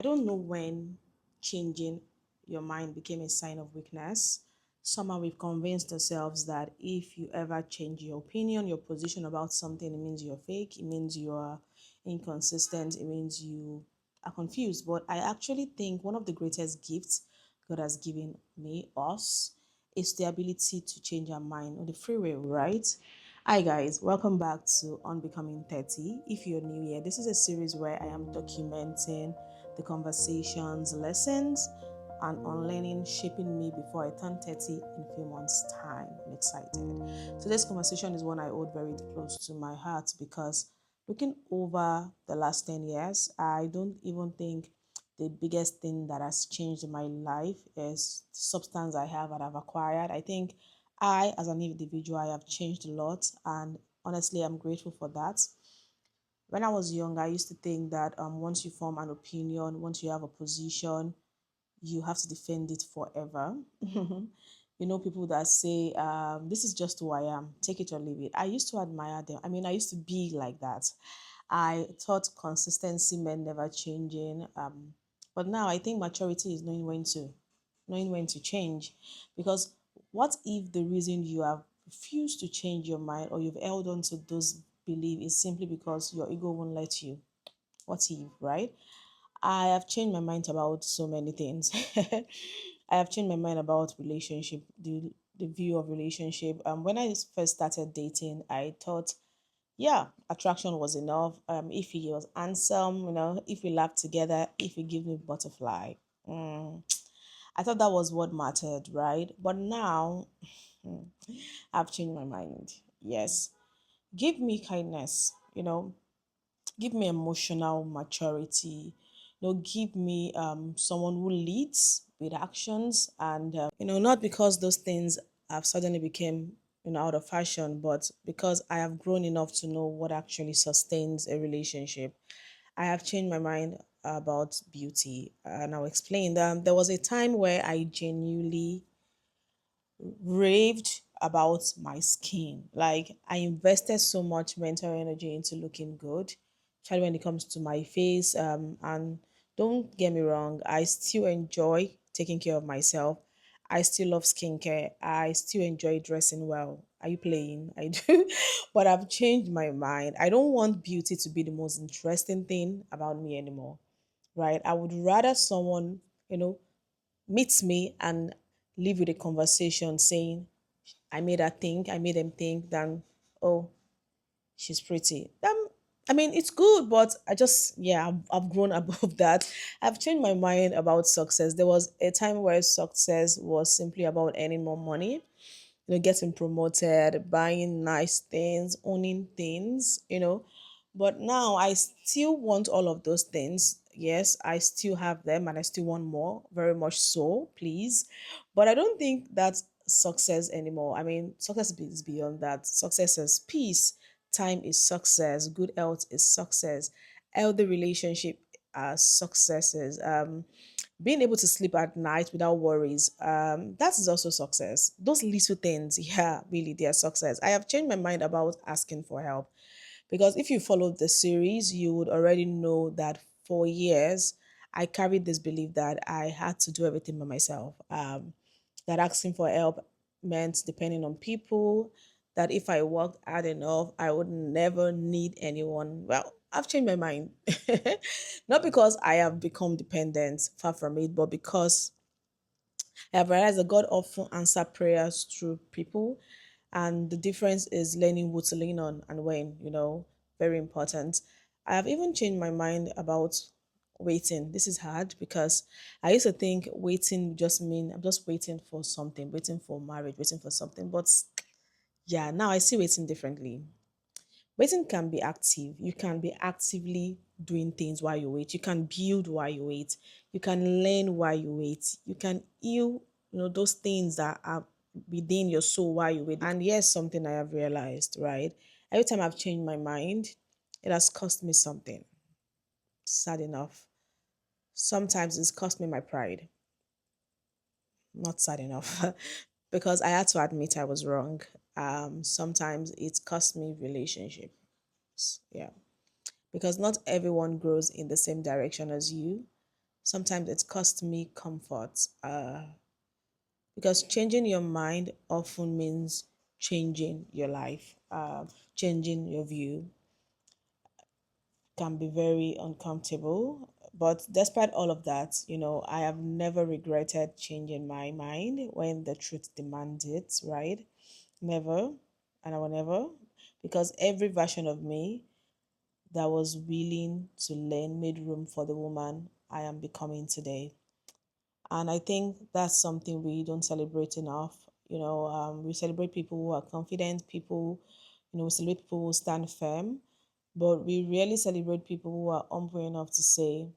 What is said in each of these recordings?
I don't know when changing your mind became a sign of weakness. Somehow we've convinced ourselves that if you ever change your opinion, your position about something, it means you're fake, it means you're inconsistent, it means you are confused. But I actually think one of the greatest gifts God has given me, us, is the ability to change our mind on the free will, right? Hi guys, welcome back to Unbecoming 30. If you're new here, this is a series where I am documenting the conversations, lessons, and unlearning shaping me before I turn 30 in a few months' time. I'm excited. Today's conversation is one I hold very close to my heart because looking over the last 10 years, I don't even think the biggest thing that has changed in my life is the substance I have and I've acquired. I think I, as an individual, I have changed a lot, and honestly, I'm grateful for that. When I was young, I used to think that once you form an opinion, once you have a position, you have to defend it forever. People that say, this is just who I am, take it or leave it. I used to admire them. I mean, I used to be like that. I thought consistency meant never changing. But now I think maturity is knowing when to change. Because what if the reason you have refused to change your mind or you've held on to those beliefs is simply because your ego won't let you? What if, right? I have changed my mind about so many things. I have changed my mind about relationship, the view of relationship. When I first started dating, I thought, yeah, attraction was enough. If he was handsome, if we laughed together, if he give me butterfly, mm, I thought that was what mattered, right? But now, I've changed my mind. Yes, give me kindness. Give me emotional maturity, give me someone who leads with actions, and not because those things have suddenly become out of fashion, but because I have grown enough to know what actually sustains a relationship. I have changed my mind about beauty, and I'll explain that. There was a time where I genuinely raved about my skin. Like, I invested so much mental energy into looking good, especially when it comes to my face. And don't get me wrong, I still enjoy taking care of myself. I still love skincare. I still enjoy dressing well. Are you playing? I do. But I've changed my mind. I don't want beauty to be the most interesting thing about me anymore, right? I would rather someone, you know, meets me and leave with a conversation saying, I made them think, than, oh, she's pretty. I mean, it's good, but I've grown above that. I've changed my mind about success. There was a time where success was simply about earning more money, getting promoted, buying nice things, owning things, But now I still want all of those things. Yes, I still have them and I still want more, very much so, please. But I don't think that's success anymore. I mean, success is beyond that. Success is peace, time is success, good health is success, healthy relationship are successes. Being able to sleep at night without worries, that is also success. Those little things, yeah, really, they are success. I have changed my mind about asking for help, because if you followed the series, you would already know that for years I carried this belief that I had to do everything by myself. That asking for help meant depending on people, that if I worked hard enough, I would never need anyone. Well, I've changed my mind. Not because I have become dependent, far from it, but because I have realized that God often answers prayers through people. And the difference is learning who to lean on and when, very important. I have even changed my mind about waiting. This is hard because I used to think waiting just mean I'm just waiting for something, waiting for marriage, waiting for something. But yeah, now I see waiting differently. Waiting can be active. You can be actively doing things while you wait. You can build while you wait. You can learn while you wait. You can heal, those things that are within your soul while you wait. And yes, something I have realized, right? Every time I've changed my mind, it has cost me something. Sad enough. Sometimes it's cost me my pride. Not sad enough. Because I had to admit I was wrong. Sometimes it cost me relationships. Yeah, because not everyone grows in the same direction as you. sometimes it cost me comfort. Because changing your mind often means changing your life, changing your view can be very uncomfortable. But despite all of that, I have never regretted changing my mind when the truth demands it, right? Never, and I will never, because every version of me that was willing to learn made room for the woman I am becoming today. And I think that's something we don't celebrate enough. We celebrate people who are confident, people, we celebrate people who stand firm, but we rarely celebrate people who are humble enough to say,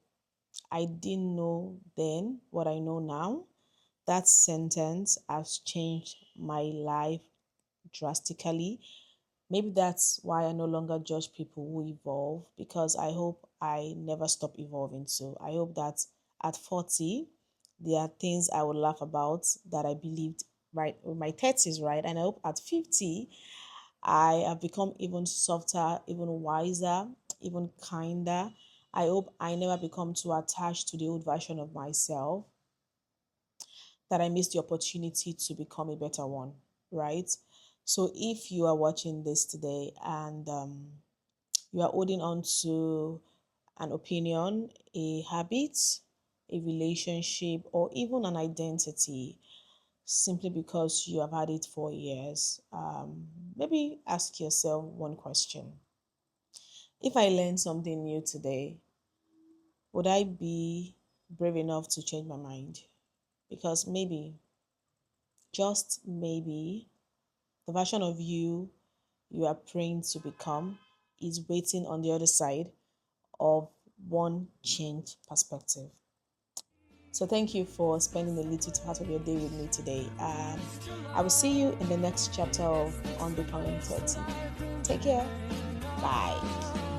I didn't know then what I know now. That sentence has changed my life drastically. Maybe that's why I no longer judge people who evolve, because I hope I never stop evolving. So I hope that at 40, there are things I would laugh about that I believed right in my 30s, right? And I hope at 50, I have become even softer, even wiser, even kinder. I hope I never become too attached to the old version of myself, that I missed the opportunity to become a better one, right? So if you are watching this today and you are holding on to an opinion, a habit, a relationship, or even an identity simply because you have had it for years, maybe ask yourself one question. If I learned something new today, would I be brave enough to change my mind? Because maybe, just maybe, the version of you are praying to become is waiting on the other side of one change perspective. So thank you for spending a little part of your day with me today. I will see you in the next chapter of Unbecoming 30. Take care. Bye.